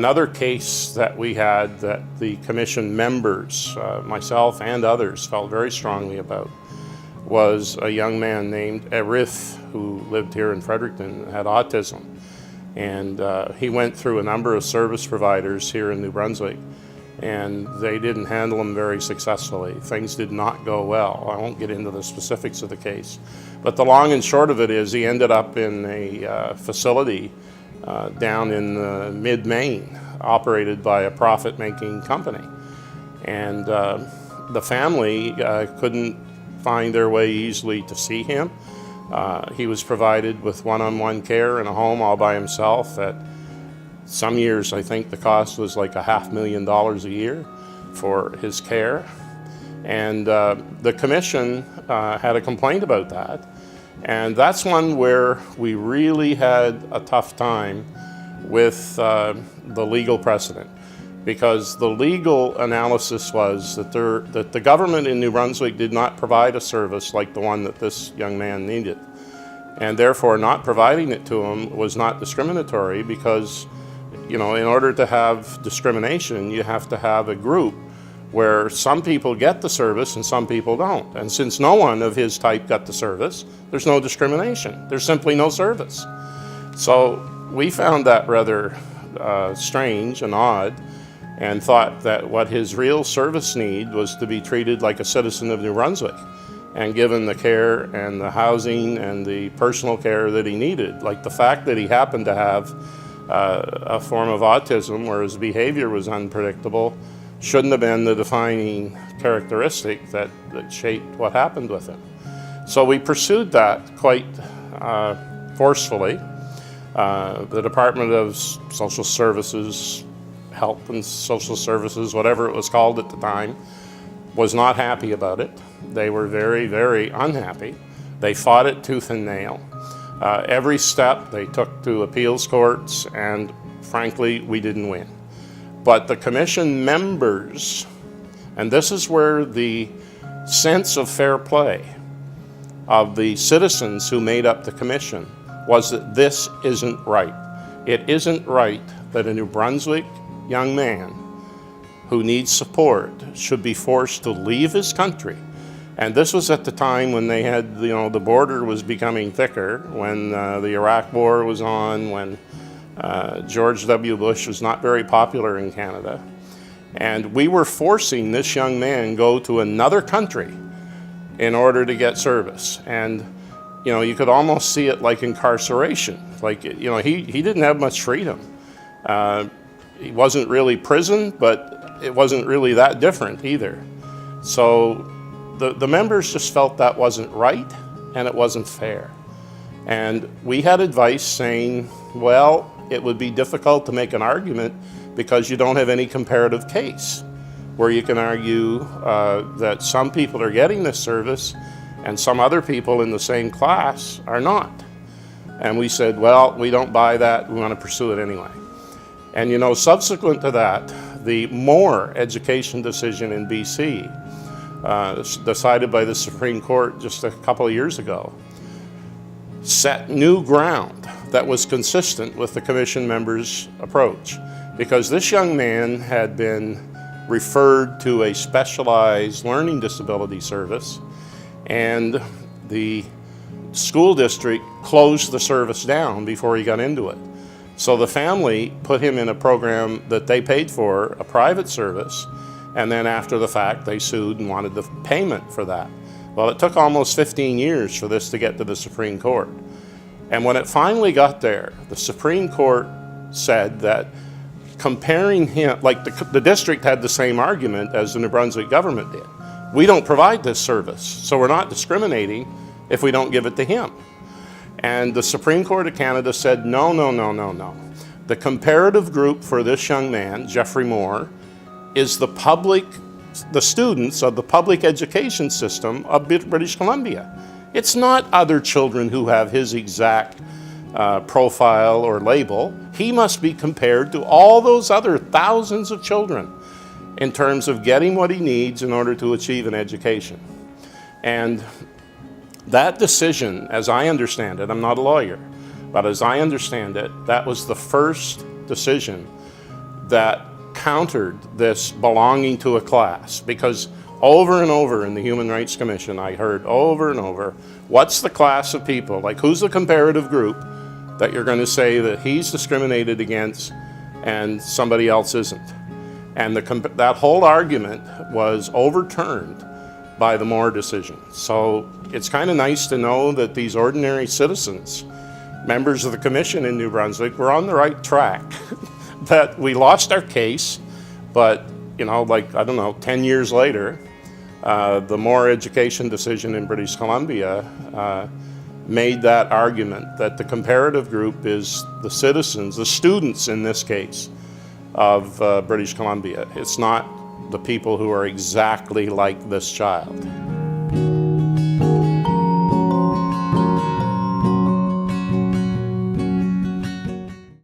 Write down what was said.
Another case that we had that the commission members, myself and others, felt very strongly about was a young man named Erith who lived here in Fredericton and had autism. And he went through a number of service providers here in New Brunswick, and they didn't handle him very successfully. Things did not go well. I won't get into the specifics of the case. But the long and short of it is he ended up in a facility down in mid-Maine, operated by a profit-making company. And the family couldn't find their way easily to see him. He was provided with one-on-one care in a home all by himself. At some years, I think the cost was like $500,000 a year for his care. And the commission had a complaint about that. And that's one where we really had a tough time with the legal precedent, because the legal analysis was that the government in New Brunswick did not provide a service like the one that this young man needed. And therefore not providing it to him was not discriminatory, because, you know, in order to have discrimination, you have to have a group where some people get the service and some people don't. And since no one of his type got the service, there's no discrimination. There's simply no service. So we found that rather strange and odd, and thought that what his real service need was to be treated like a citizen of New Brunswick and given the care and the housing and the personal care that he needed. Like the fact that he happened to have a form of autism where his behavior was unpredictable shouldn't have been the defining characteristic that shaped what happened with him. So we pursued that quite forcefully. The Department of Social Services, Health and Social Services, whatever it was called at the time, was not happy about it. They were very, very unhappy. They fought it tooth and nail. Every step they took to appeals courts, and frankly, we didn't win. But the commission members, and this is where the sense of fair play of the citizens who made up the commission was that this isn't right. It isn't right that a New Brunswick young man who needs support should be forced to leave his country. And this was at the time when they had, you know, the border was becoming thicker, when the Iraq War was on, when George W. Bush was not very popular in Canada. And we were forcing this young man go to another country in order to get service. And, you know, you could almost see it like incarceration. Like, you know, he didn't have much freedom. He wasn't really prison, but it wasn't really that different either. So the members just felt that wasn't right and it wasn't fair. And we had advice saying, well, it would be difficult to make an argument because you don't have any comparative case where you can argue that some people are getting this service and some other people in the same class are not. And we said, well, we don't buy that, we want to pursue it anyway. And you know, subsequent to that, the Moore education decision in BC, decided by the Supreme Court just a couple of years ago, set new ground that was consistent with the commission members' approach. Because this young man had been referred to a specialized learning disability service, and the school district closed the service down before he got into it. So the family put him in a program that they paid for, a private service, and then after the fact they sued and wanted the payment for that. Well, it took almost 15 years for this to get to the Supreme Court. And when it finally got there, the Supreme Court said that comparing him, like the district had the same argument as the New Brunswick government did. We don't provide this service, so we're not discriminating if we don't give it to him. And the Supreme Court of Canada said, no, no, no, no, no. The comparative group for this young man, Jeffrey Moore, is the students of the public education system of British Columbia. It's not other children who have his exact profile or label. He must be compared to all those other thousands of children in terms of getting what he needs in order to achieve an education. And that decision, as I understand it, I'm not a lawyer, but as I understand it, that was the first decision that countered this belonging to a class, because over and over in the Human Rights Commission, I heard over and over, what's the class of people? Like, who's the comparative group that you're going to say that he's discriminated against and somebody else isn't? And that whole argument was overturned by the Moore decision. So it's kind of nice to know that these ordinary citizens, members of the commission in New Brunswick, were on the right track. That we lost our case, but like, I don't know, 10 years later, the Moore education decision in British Columbia made that argument that the comparative group is the citizens, the students in this case, of British Columbia. It's not the people who are exactly like this child.